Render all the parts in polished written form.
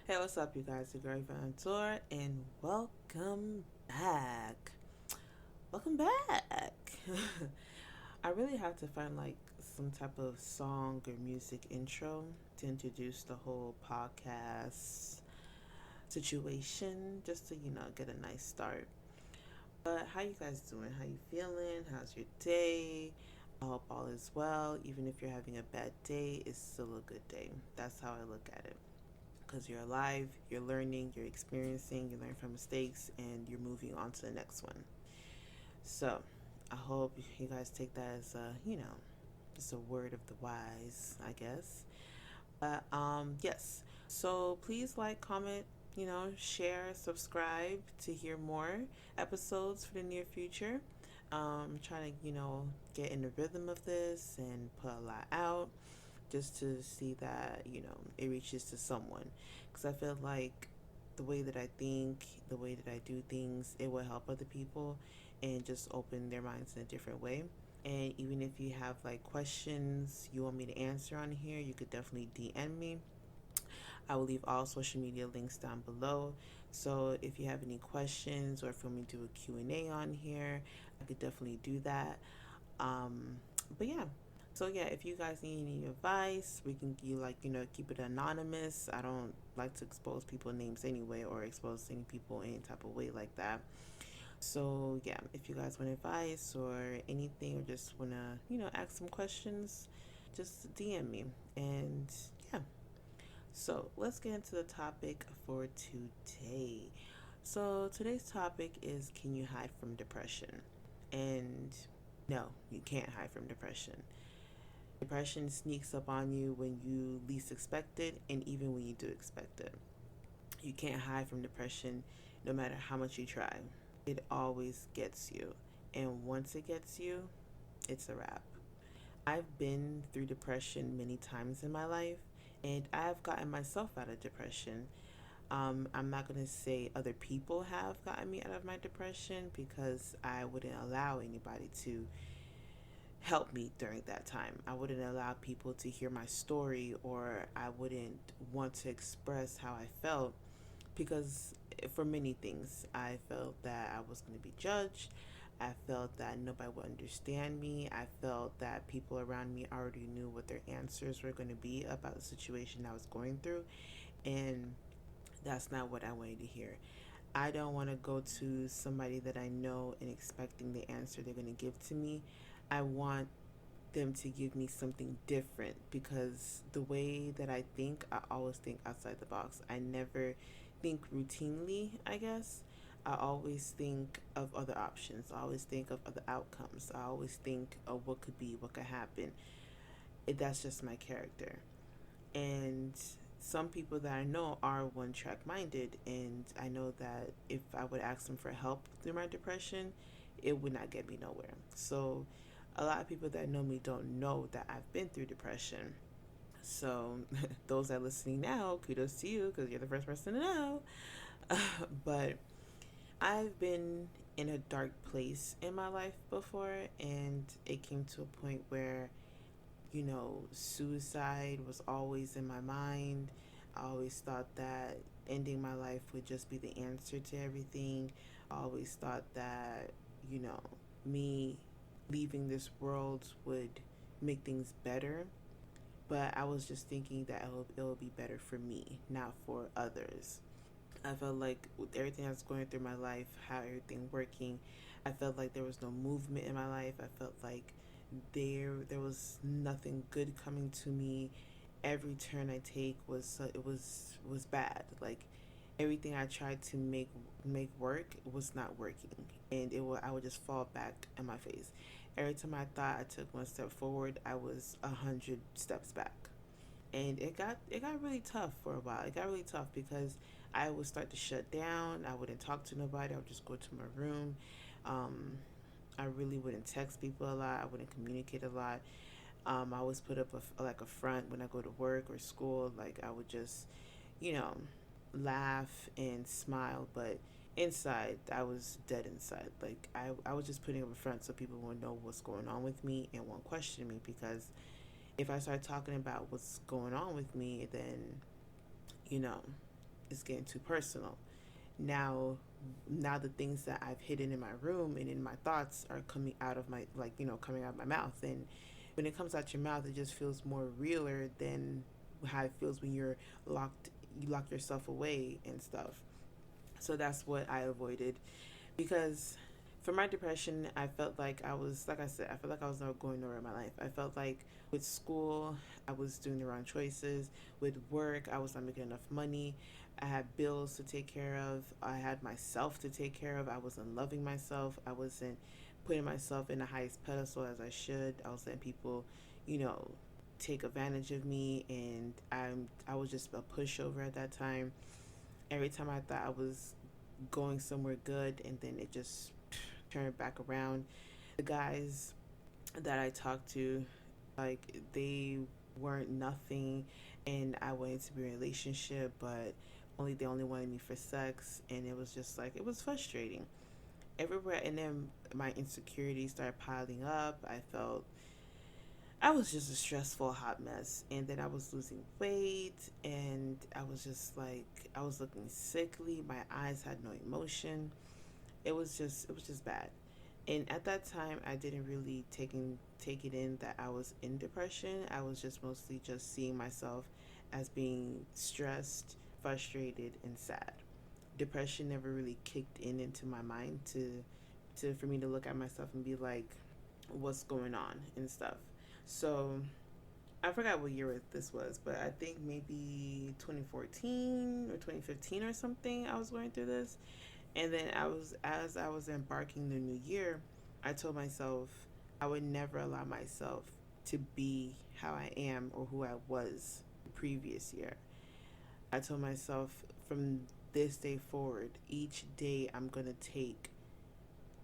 Hey, what's up, you guys? It's Evaliana Dor, and welcome back. Welcome back. I really have to find like some type of song or music intro to introduce the whole podcast situation, just to get a nice start. But how you guys doing? How you feeling? How's your day? I hope all is well. Even if you're having a bad day, it's still a good day. That's how I look at it, because you're alive, you're learning, you're experiencing, you learn from mistakes, and you're moving on to the next one. So, I hope you guys take that as just a word of the wise, I guess. But yes. So please like, comment, share, subscribe to hear more episodes for the near future. Trying to get in the rhythm of this and put a lot out, just to see that it reaches to someone, because I feel like the way that I think, the way that I do things, it will help other people and just open their minds in a different way. And even if you have like questions you want me to answer on here, you could definitely DM me. I will leave all social media links down below. So if you have any questions, or if you want me to do a Q&A on here, I could definitely do that. um but yeah, so yeah, if you guys need any advice, we can keep it anonymous. I don't like to expose people's names anyway, or exposing people any type of way like that. So yeah, if you guys want advice or anything, or just want to ask some questions, just DM me. And yeah, so let's get into the topic for today. So today's topic is, can you hide from depression? And no, you can't hide from depression. Depression sneaks up on you when you least expect it, and even when you do expect it. You can't hide from depression no matter how much you try. It always gets you. And once it gets you, it's a wrap. I've been through depression many times in my life, and I've gotten myself out of depression. I'm not going to say other people have gotten me out of my depression, because I wouldn't allow anybody to help me during that time. I wouldn't allow people to hear my story, or I wouldn't want to express how I felt, because for many things, I felt that I was going to be judged. I felt that nobody would understand me. I felt that people around me already knew what their answers were going to be about the situation I was going through. And that's not what I wanted to hear. I don't want to go to somebody that I know and expecting the answer they're going to give to me. I want them to give me something different, because the way that I think, I always think outside the box. I never think routinely, I guess. I always think of other options. I always think of other outcomes. I always think of what could be, what could happen. That's just my character. And some people that I know are one track minded, and I know that if I would ask them for help through my depression, it would not get me nowhere. So a lot of people that know me don't know that I've been through depression. So those that are listening now, kudos to you, because you're the first person to know. But I've been in a dark place in my life before, and it came to a point where suicide was always in my mind. I always thought that ending my life would just be the answer to everything. I always thought that, you know, me leaving this world would make things better. But I was just thinking that it'll be better for me, not for others. I felt like with everything I was going through my life, how everything working, I felt like there was no movement in my life. I felt like there was nothing good coming to me. Every turn I take was bad. Like everything I tried to make work was not working, and I would just fall back in my face. Every time I thought I took one step forward, I was 100 steps back. And it got really tough for a while. It got really tough because I would start to shut down. I wouldn't talk to nobody. I would just go to my room. Um, I really wouldn't text people a lot. I wouldn't communicate a lot. I always put up like a front when I go to work or school. Like I would just, you know, laugh and smile, but inside I was dead inside. Like I was just putting up a front so people won't know what's going on with me and won't question me, because if I start talking about what's going on with me, then you know it's getting too personal. Now now the things that I've hidden in my room and in my thoughts are coming out of my, like, coming out of my mouth. And when it comes out your mouth, it just feels more realer than how it feels when you lock yourself away and stuff. So that's what I avoided, because for my depression, I felt like I was, like I said, I felt like I was not going nowhere in my life. I felt like with school, I was doing the wrong choices. With work, I was not making enough money. I had bills to take care of. I had myself to take care of. I wasn't loving myself. I wasn't putting myself in the highest pedestal as I should. I was letting people, you know, take advantage of me, and I was just a pushover at that time. Every time I thought I was going somewhere good, and then it just turned back around. The guys that I talked to, like, they weren't nothing, and I wanted to be in a relationship, but they only wanted me for sex, and it was just like, it was frustrating everywhere. And then my insecurities started piling up. I was just a stressful hot mess, and then I was losing weight, and I was just like, I was looking sickly. My eyes had no emotion. It was just bad. And at that time, I didn't really take it in that I was in depression. I was just mostly just seeing myself as being stressed, frustrated, and sad. Depression never really kicked in into my mind to for me to look at myself and be like, what's going on and stuff. So I forgot what year this was, but I think maybe 2014 or 2015 or something. I was going through this, and then as I was embarking the new year, I told myself I would never allow myself to be how I am or who I was the previous year. I told myself from this day forward, each day I'm going to take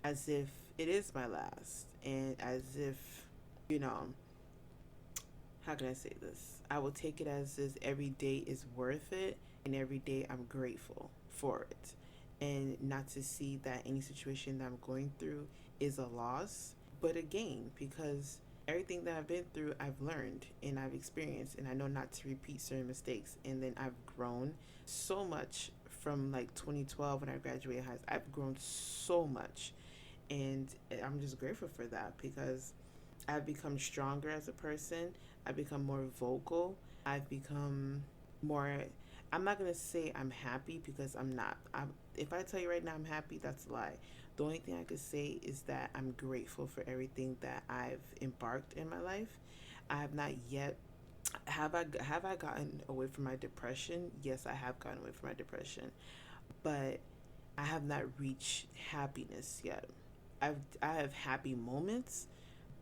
as if it is my last, and as if, you know, how can I say this? I will take it as this: every day is worth it, and every day I'm grateful for it. And not to see that any situation that I'm going through is a loss, but a gain, because everything that I've been through, I've learned and I've experienced, and I know not to repeat certain mistakes. And then I've grown so much from like 2012 when I graduated high school. I've grown so much, and I'm just grateful for that, because I've become stronger as a person. I've become more vocal. I've become more. I'm not gonna say I'm happy, because I'm not. If I tell you right now I'm happy, that's a lie. The only thing I could say is that I'm grateful for everything that I've embarked in my life. I have not yet. Have I gotten away from my depression? Yes, I have gotten away from my depression, but I have not reached happiness yet. I have happy moments,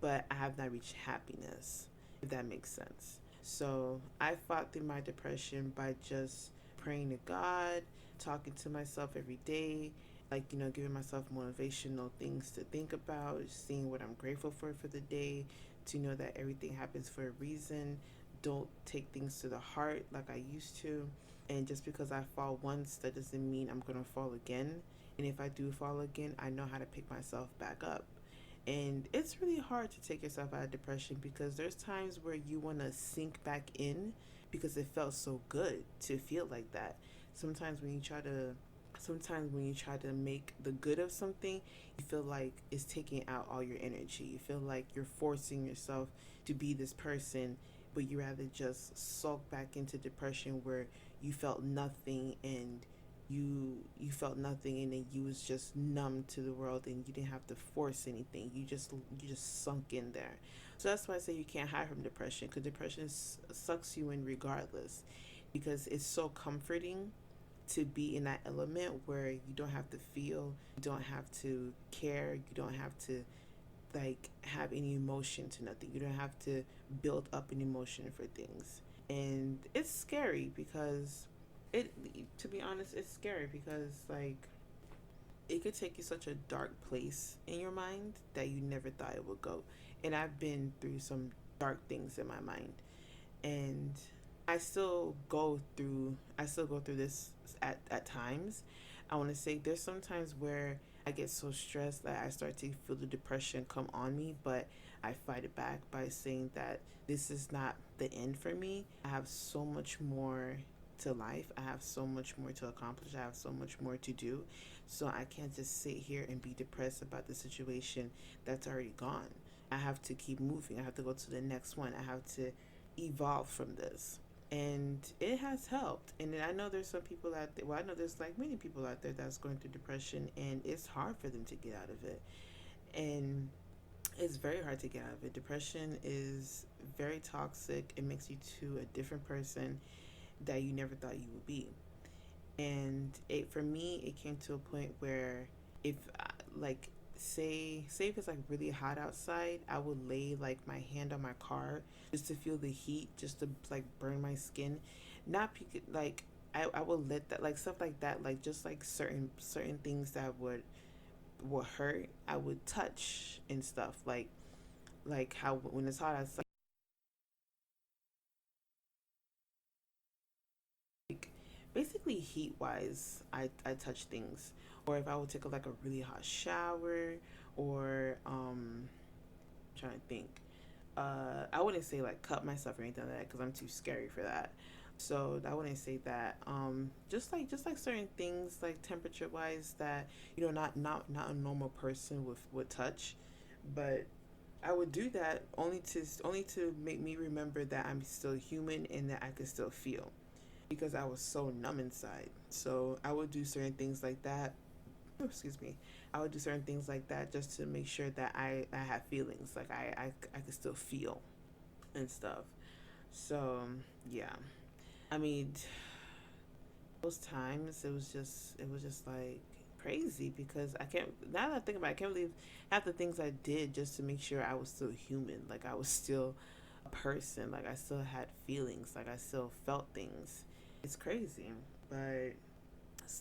but I have not reached happiness, if that makes sense. So I fought through my depression by just praying to God, talking to myself every day, like, giving myself motivational things to think about, seeing what I'm grateful for the day, to know that everything happens for a reason. Don't take things to the heart like I used to. And just because I fall once, that doesn't mean I'm going to fall again. And if I do fall again, I know how to pick myself back up. And it's really hard to take yourself out of depression, because there's times where you want to sink back in, because it felt so good to feel like that. Sometimes when you try to sometimes when you try to make the good of something, you feel like it's taking out all your energy. You feel like you're forcing yourself to be this person, but you rather just sulk back into depression, where you felt nothing, and you felt nothing, and then you was just numb to the world, and you didn't have to force anything. You just sunk in there. So that's why I say you can't hide from depression, because depression sucks you in regardless, because it's so comforting to be in that element where you don't have to feel, you don't have to care, you don't have to like have any emotion to nothing. You don't have to build up an emotion for things. And it's scary, because it to be honest, it's scary, because like it could take you such a dark place in your mind that you never thought it would go. And I've been through some dark things in my mind, and I still go through this at times. I want to say there's sometimes where I get so stressed that I start to feel the depression come on me, but I fight it back by saying that this is not the end for me. I have so much more to life. I have so much more to accomplish. I have so much more to do. So I can't just sit here and be depressed about the situation that's already gone. I have to keep moving. I have to go to the next one. I have to evolve from this. And it has helped. And I know there's some people out there, well, I know there's like many people out there that's going through depression, and it's hard for them to get out of it. And it's very hard to get out of it. Depression is very toxic. It makes you to a different person that you never thought you would be. And it for me, it came to a point where if like say if it's like really hot outside, I would lay like my hand on my car just to feel the heat, just to like burn my skin. Not like I would let that like stuff like that, like just like certain things that would hurt, I would touch and stuff like how when it's hot outside, like basically heat wise, I touch things. Or if I would take like a really hot shower, or trying to think, I wouldn't say like cut myself or anything like that because I'm too scary for that. So I wouldn't say that. Just like certain things like temperature wise that not a normal person would touch, but I would do that only to make me remember that I'm still human and that I can still feel, because I was so numb inside. So I would do certain things like that. Oh, excuse me. I would do certain things like that just to make sure that I have feelings, like I could still feel and stuff. So yeah, I mean, those times it was just like crazy, because I can't, now that I think about it, I can't believe half the things I did just to make sure I was still human, like I was still a person, like I still had feelings, like I still felt things. It's crazy, but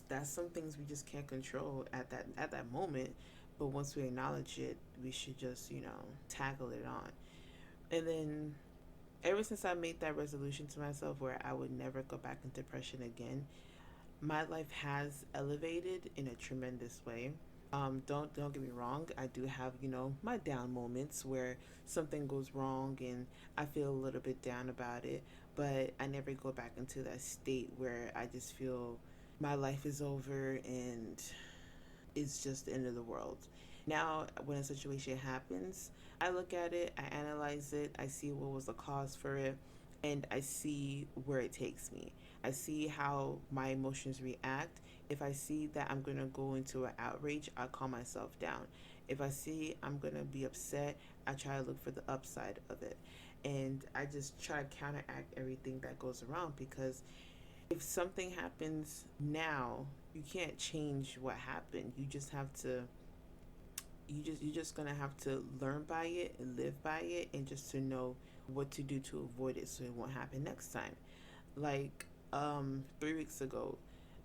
that's some things we just can't control at that moment. But once we acknowledge it, we should just tackle it on. And then ever since I made that resolution to myself where I would never go back into depression again, my life has elevated in a tremendous way. Don't get me wrong. I do have my down moments where something goes wrong and I feel a little bit down about it, but I never go back into that state where I just feel my life is over and it's just the end of the world. Now, when a situation happens, I look at it, I analyze it, I see what was the cause for it, and I see where it takes me. I see how my emotions react. If I see that I'm going to go into an outrage, I calm myself down. If I see I'm going to be upset, I try to look for the upside of it. And I just try to counteract everything that goes around, because if something happens now, you can't change what happened. You just have to you're just gonna have to learn by it and live by it, and just to know what to do to avoid it so it won't happen next time. Like 3 weeks ago,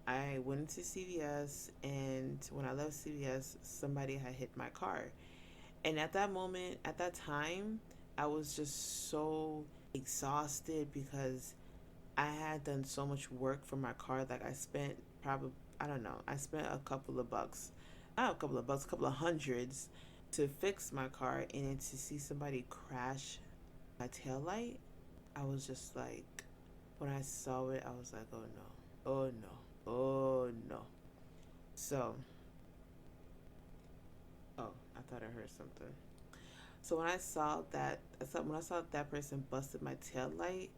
I went into CVS, and when I left CVS, somebody had hit my car. And at that moment, at that time, I was just so exhausted because I had done so much work for my car. Like I spent probably, I don't know, I spent a couple of bucks, not a couple of bucks, a couple of hundreds to fix my car, and then to see somebody crash my tail light, I was just like, when I saw it, I was like, oh no, oh no, oh no. So, oh, I thought I heard something. So when I saw that person busted my tail light,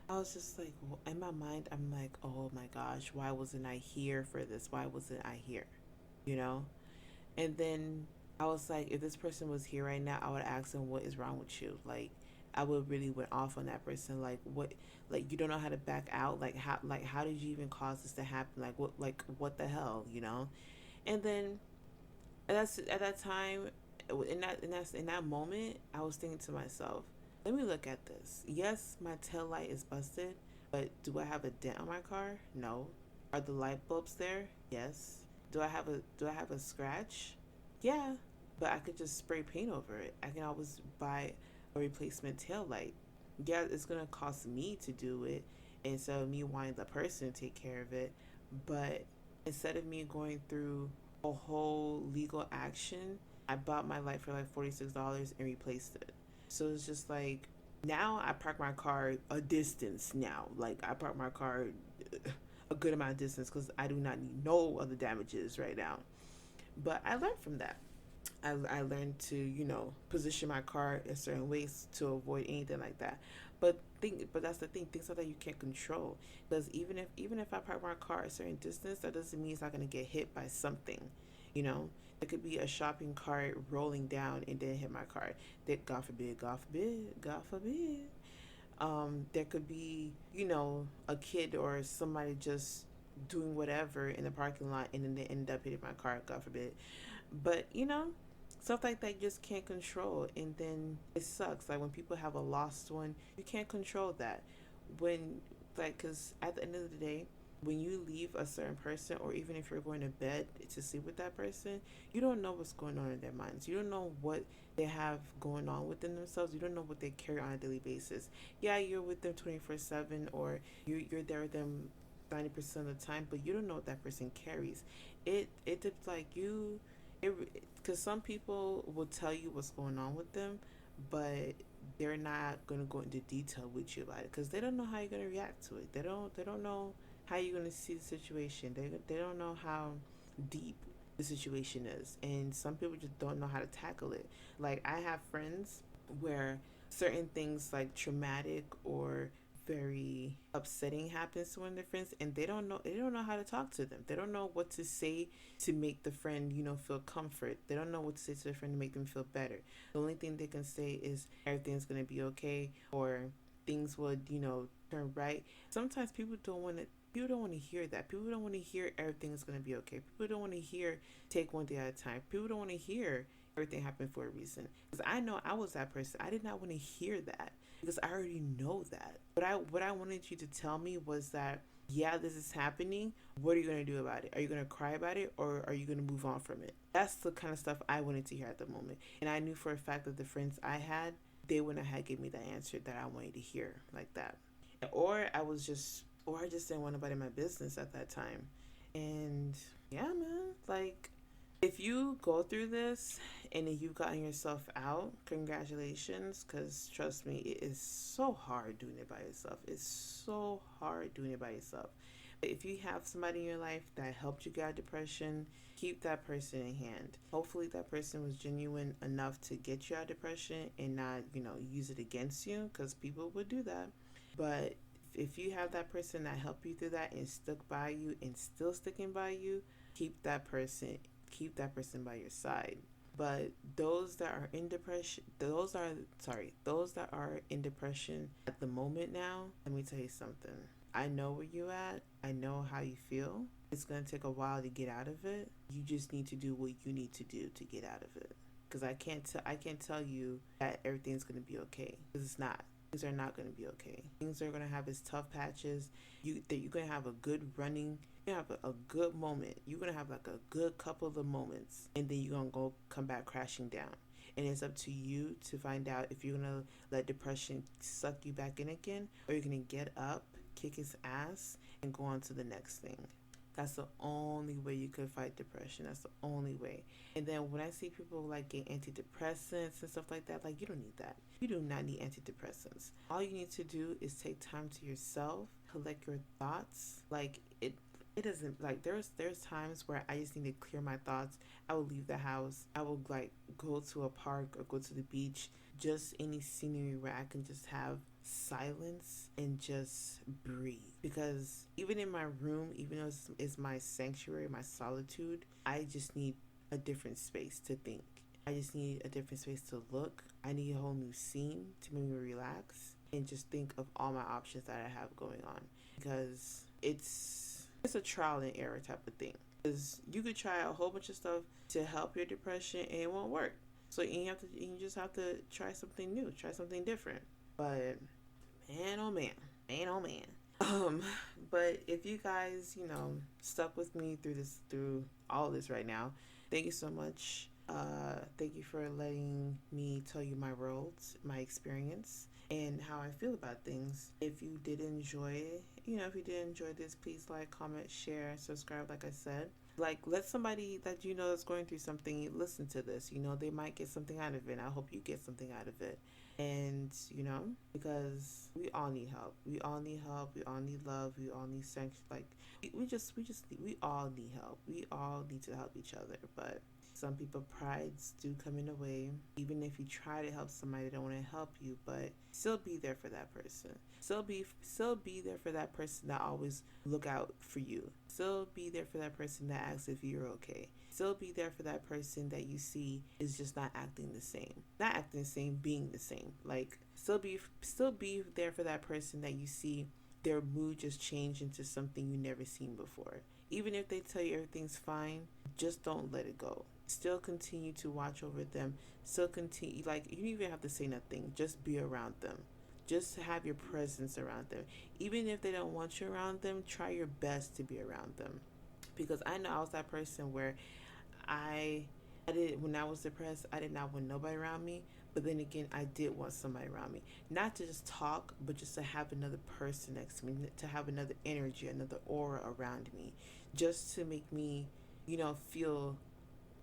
I was just like, well, in my mind, I'm like, oh my gosh, why wasn't I here for this? Why wasn't I here? You know? And then I was like, if this person was here right now, I would ask them, what is wrong with you? Like, I would really went off on that person. Like, what? Like, you don't know how to back out. Like how did you even cause this to happen? What the hell? You know? And then at that time, in that moment, I was thinking to myself, let me look at this. Yes, my tail light is busted, but do I have a dent on my car? No. Are the light bulbs there? Yes. Do I have a scratch? Yeah. But I could just spray paint over it. I can always buy a replacement tail light. Yeah, it's gonna cost me to do it, and so me wanting the person to take care of it. But instead of me going through a whole legal action, I bought my light for like $46 and replaced it. So it's just like, now I park my car a distance now. Like I park my car a good amount of distance because I do not need no other damages right now. But I learned from that. I learned to, position my car in certain ways to avoid anything like that. But that's the thing. Things like that you can't control. Because even if I park my car a certain distance, that doesn't mean it's not gonna get hit by something. You know, it could be a shopping cart rolling down and then hit my car. That God forbid, God forbid, God forbid. There could be, a kid or somebody just doing whatever in the parking lot and then they end up hitting my car, God forbid. But, stuff like that you just can't control. And then it sucks. Like when people have a lost one, you can't control that. Because at the end of the day, when you leave a certain person, or even if you're going to bed to sleep with that person, you don't know what's going on in their minds. You don't know what they have going on within themselves. You don't know what they carry on a daily basis. Yeah, you're with them 24/7, or you're there with them 90% of the time, but you don't know what that person carries. It's like because some people will tell you what's going on with them, but they're not going to go into detail with you about it because they don't know how you're going to react to it. They don't know how you're going to see the situation. They don't know how deep the situation is, and some people just don't know how to tackle it. Like I have friends where certain things like traumatic or very upsetting happens to one of their friends, and they don't know how to talk to them. They don't know what to say to make the friend, feel comfort. They don't know what to say to the friend to make them feel better. The only thing they can say is everything's gonna be okay, or things would, turn right. Sometimes people don't want to hear that. People don't want to hear everything is going to be okay. People don't want to hear take one day at a time. People don't want to hear everything happened for a reason. Because I know I was that person. I did not want to hear that because I already know that. What I wanted you to tell me was that, yeah, this is happening. What are you going to do about it? Are you going to cry about it, or are you going to move on from it? That's the kind of stuff I wanted to hear at the moment. And I knew for a fact that the friends I had, they wouldn't have given me the answer that I wanted to hear like that. Or I just didn't want nobody in my business at that time. And yeah, man, like if you go through this and if you've gotten yourself out, congratulations, because trust me, it is so hard doing it by yourself. It's so hard doing it by yourself. But if you have somebody in your life that helped you get out of depression, keep that person in hand. Hopefully that person was genuine enough to get you out of depression and not, use it against you, because people would do that. But if you have that person that helped you through that and stuck by you and still sticking by you, keep that person by your side. But those that are in depression, those that are in depression at the moment now, let me tell you something. I know where you at. I know how you feel. It's going to take a while to get out of it. You just need to do what you need to do to get out of it. Because I can't tell you that everything's going to be okay. Because it's not. Things are not going to be okay. Things are going to have its tough patches. You're going to have a good running. You're going to have a good moment. You're going to have like a good couple of moments. And then you're going to come back crashing down. And it's up to you to find out if you're going to let depression suck you back in again, or you're going to get up, kick his ass, and go on to the next thing. That's the only way you could fight depression. That's the only way. And then when I see people like get antidepressants and stuff like that, like you don't need that. You do not need antidepressants. All you need to do is take time to yourself, collect your thoughts. Like it doesn't like there's times where I just need to clear my thoughts. I will leave the house. I will like go to a park or go to the beach, just any scenery where I can just have silence and just breathe. Because even in my room, even though it's my sanctuary, my solitude, I just need a different space to think. I just need a different space to look. I need a whole new scene to make me relax and just think of all my options that I have going on. Because it's a trial and error type of thing. Because you could try a whole bunch of stuff to help your depression and it won't work. So you just have to try something new, try something different. But man, oh man, but if you guys, stuck with me through all this right now, thank you so much. Thank you for letting me tell you my worlds, my experience, and how I feel about things. If you did enjoy it, if you did enjoy this, please like, comment, share, subscribe. Like I said, like let somebody that that's going through something listen to this. They might get something out of it. I hope you get something out of it. And because we all need help, we all need help, we all need love, we all need sanction. Like we all need help, we all need to help each other. But some people prides do come in the way. Even if you try to help somebody, they don't want to help you, but still be there for that person. Still be there for that person that always look out for you. Still be there for that person that asks if you're okay. Still be there for that person that you see is just not acting the same. Not acting the same, being the same. Like still be there for that person that you see their mood just change into something you never seen before. Even if they tell you everything's fine, just don't let it go. Still continue to watch over them. Still continue, like, you don't even have to say nothing. Just be around them. Just have your presence around them. Even if they don't want you around them, try your best to be around them. Because I know I was that person where I I did when I was depressed, I did not want nobody around me. But then again, I did want somebody around me. Not to just talk, but just to have another person next to me, to have another energy, another aura around me. Just to make me, feel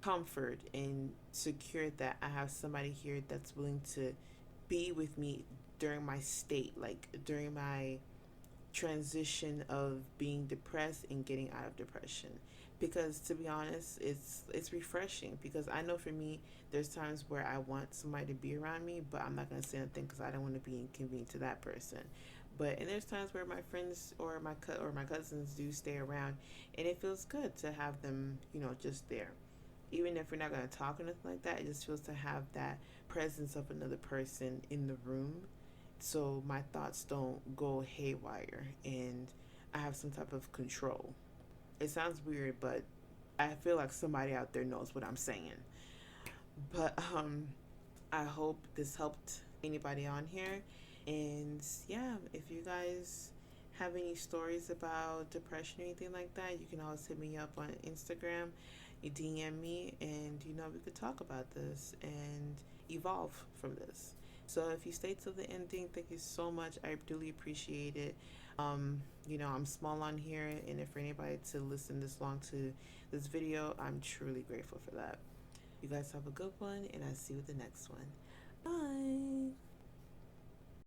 comfort and secure that I have somebody here that's willing to be with me during my state, like during my transition of being depressed and getting out of depression. Because to be honest, it's refreshing. Because I know for me, there's times where I want somebody to be around me, but I'm not gonna say anything because I don't want to be inconvenient to that person. And there's times where my friends or my cousins do stay around, and it feels good to have them, just there. Even if we're not gonna talk or nothing like that, it just feels to have that presence of another person in the room, so my thoughts don't go haywire and I have some type of control. It sounds weird, but I feel like somebody out there knows what I'm saying. But I hope this helped anybody on here. And yeah, if you guys have any stories about depression or anything like that, you can always hit me up on Instagram. You DM me, and we could talk about this and evolve from this. So if you stay till the ending, thank you so much. I really appreciate it. I'm small on here, and if for anybody to listen this long to this video, I'm truly grateful for that. You guys have a good one, and I'll see you with the next one. Bye.